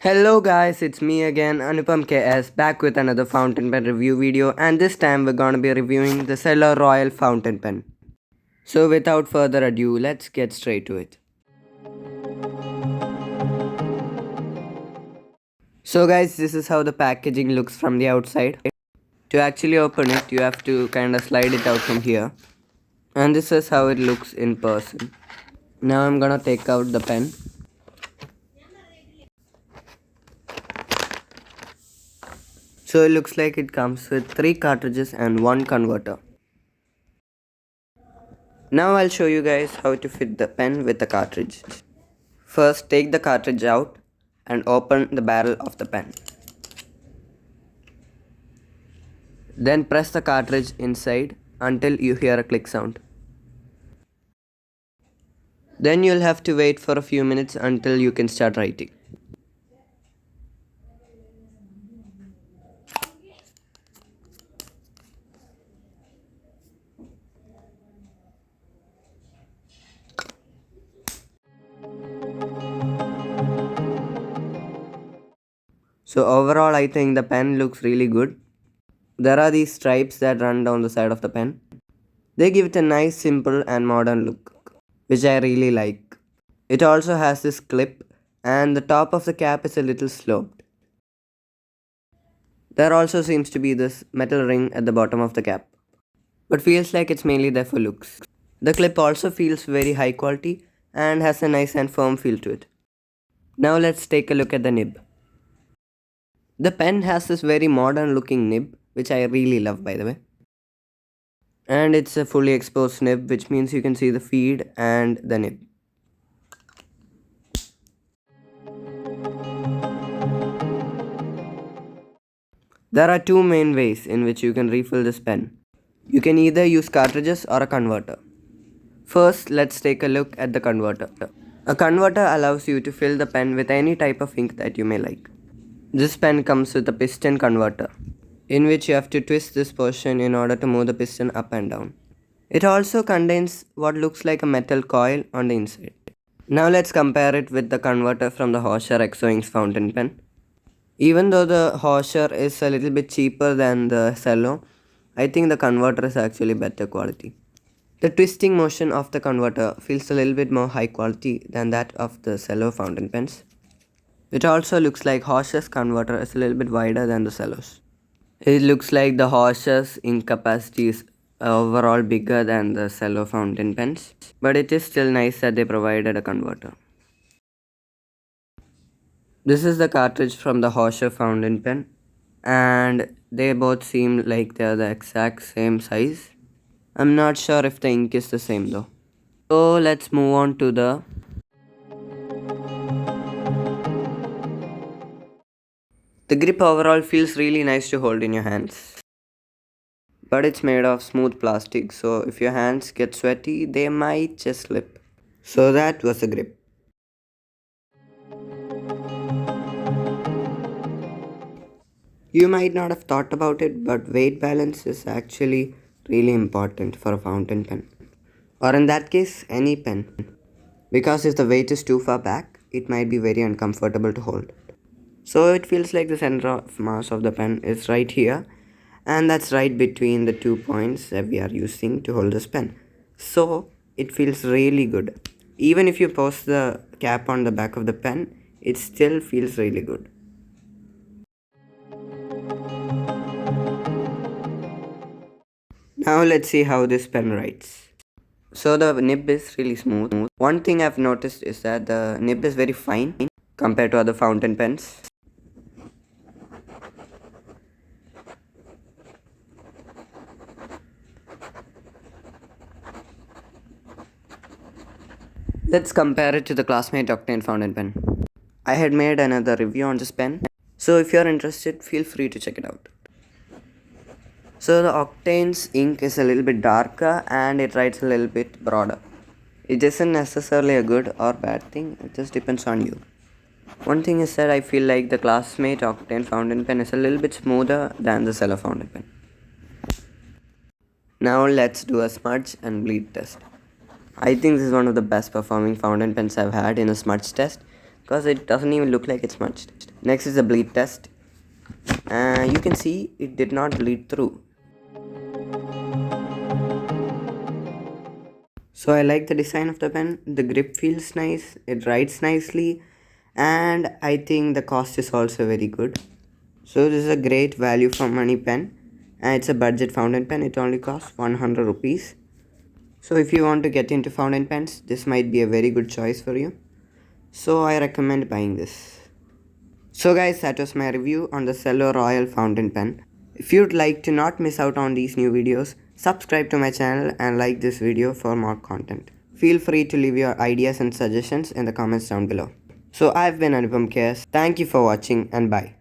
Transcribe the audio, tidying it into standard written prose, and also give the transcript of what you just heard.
Hello guys, it's me again, Anupam KS, back with another fountain pen review video, and this time we're gonna be reviewing the Cello Royal fountain pen. So without further ado, let's get straight to it. So guys, this is how the packaging looks from the outside. To actually open it, you have to kind of slide it out from here. And this is how it looks in person. Now I'm gonna take out the pen. So it looks like it comes with 3 cartridges and 1 converter. Now I'll show you guys how to fit the pen with the cartridge. First, take the cartridge out and open the barrel of the pen. Then press the cartridge inside until you hear a click sound. Then you'll have to wait for a few minutes until you can start writing. So overall, I think the pen looks really good. There are these stripes that run down the side of the pen. They give it a nice, simple and modern look, which I really like. It also has this clip and the top of the cap is a little sloped. There also seems to be this metal ring at the bottom of the cap, but feels like it's mainly there for looks. The clip also feels very high quality and has a nice and firm feel to it. Now let's take a look at the nib. The pen has this very modern looking nib, which I really love by the way. And it's a fully exposed nib, which means you can see the feed and the nib. There are two main ways in which you can refill this pen. You can either use cartridges or a converter. First, let's take a look at the converter. A converter allows you to fill the pen with any type of ink that you may like. This pen comes with a piston converter, in which you have to twist this portion in order to move the piston up and down. It also contains what looks like a metal coil on the inside. Now let's compare it with the converter from the Hosher Exo Inks fountain pen. Even though the Hosher is a little bit cheaper than the Cello, I think the converter is actually better quality. The twisting motion of the converter feels a little bit more high quality than that of the Cello fountain pens. It also looks like Hosher's converter is a little bit wider than the Cello's. It looks like the Hosher's ink capacity is overall bigger than the Cello fountain pens, but it is still nice that they provided a converter. This is the cartridge from the Hosher fountain pen, and they both seem like they are the exact same size. I'm not sure if the ink is the same though. So let's move on to the grip overall feels really nice to hold in your hands. But it's made of smooth plastic, so if your hands get sweaty, they might just slip. So that was the grip. You might not have thought about it, but weight balance is actually really important for a fountain pen. Or in that case, any pen. Because if the weight is too far back, it might be very uncomfortable to hold. So it feels like the center of mass of the pen is right here, and that's right between the 2 points that we are using to hold this pen. So it feels really good. Even if you post the cap on the back of the pen, it still feels really good. Now let's see how this pen writes. So the nib is really smooth. One thing I've noticed is that the nib is very fine compared to other fountain pens. Let's compare it to the Classmate Octane fountain pen. I had made another review on this pen, so if you're interested, feel free to check it out. So the Octane's ink is a little bit darker and it writes a little bit broader. It isn't necessarily a good or bad thing, it just depends on you. One thing is that I feel like the Classmate Octane fountain pen is a little bit smoother than the Cello fountain pen. Now let's do a smudge and bleed test. I think this is one of the best performing fountain pens I've had in a smudge test because it doesn't even look like it's smudged. Next is the bleed test. You can see it did not bleed through. So I like the design of the pen. The grip feels nice, it writes nicely, and I think the cost is also very good. So this is a great value for money pen, and it's a budget fountain pen. It only costs 100 rupees. So if you want to get into fountain pens, this might be a very good choice for you. So I recommend buying this. So guys, that was my review on the Cello Royal fountain pen. If you'd like to not miss out on these new videos, subscribe to my channel and like this video for more content. Feel free to leave your ideas and suggestions in the comments down below. So I've been Anupam Cares. Thank you for watching and bye.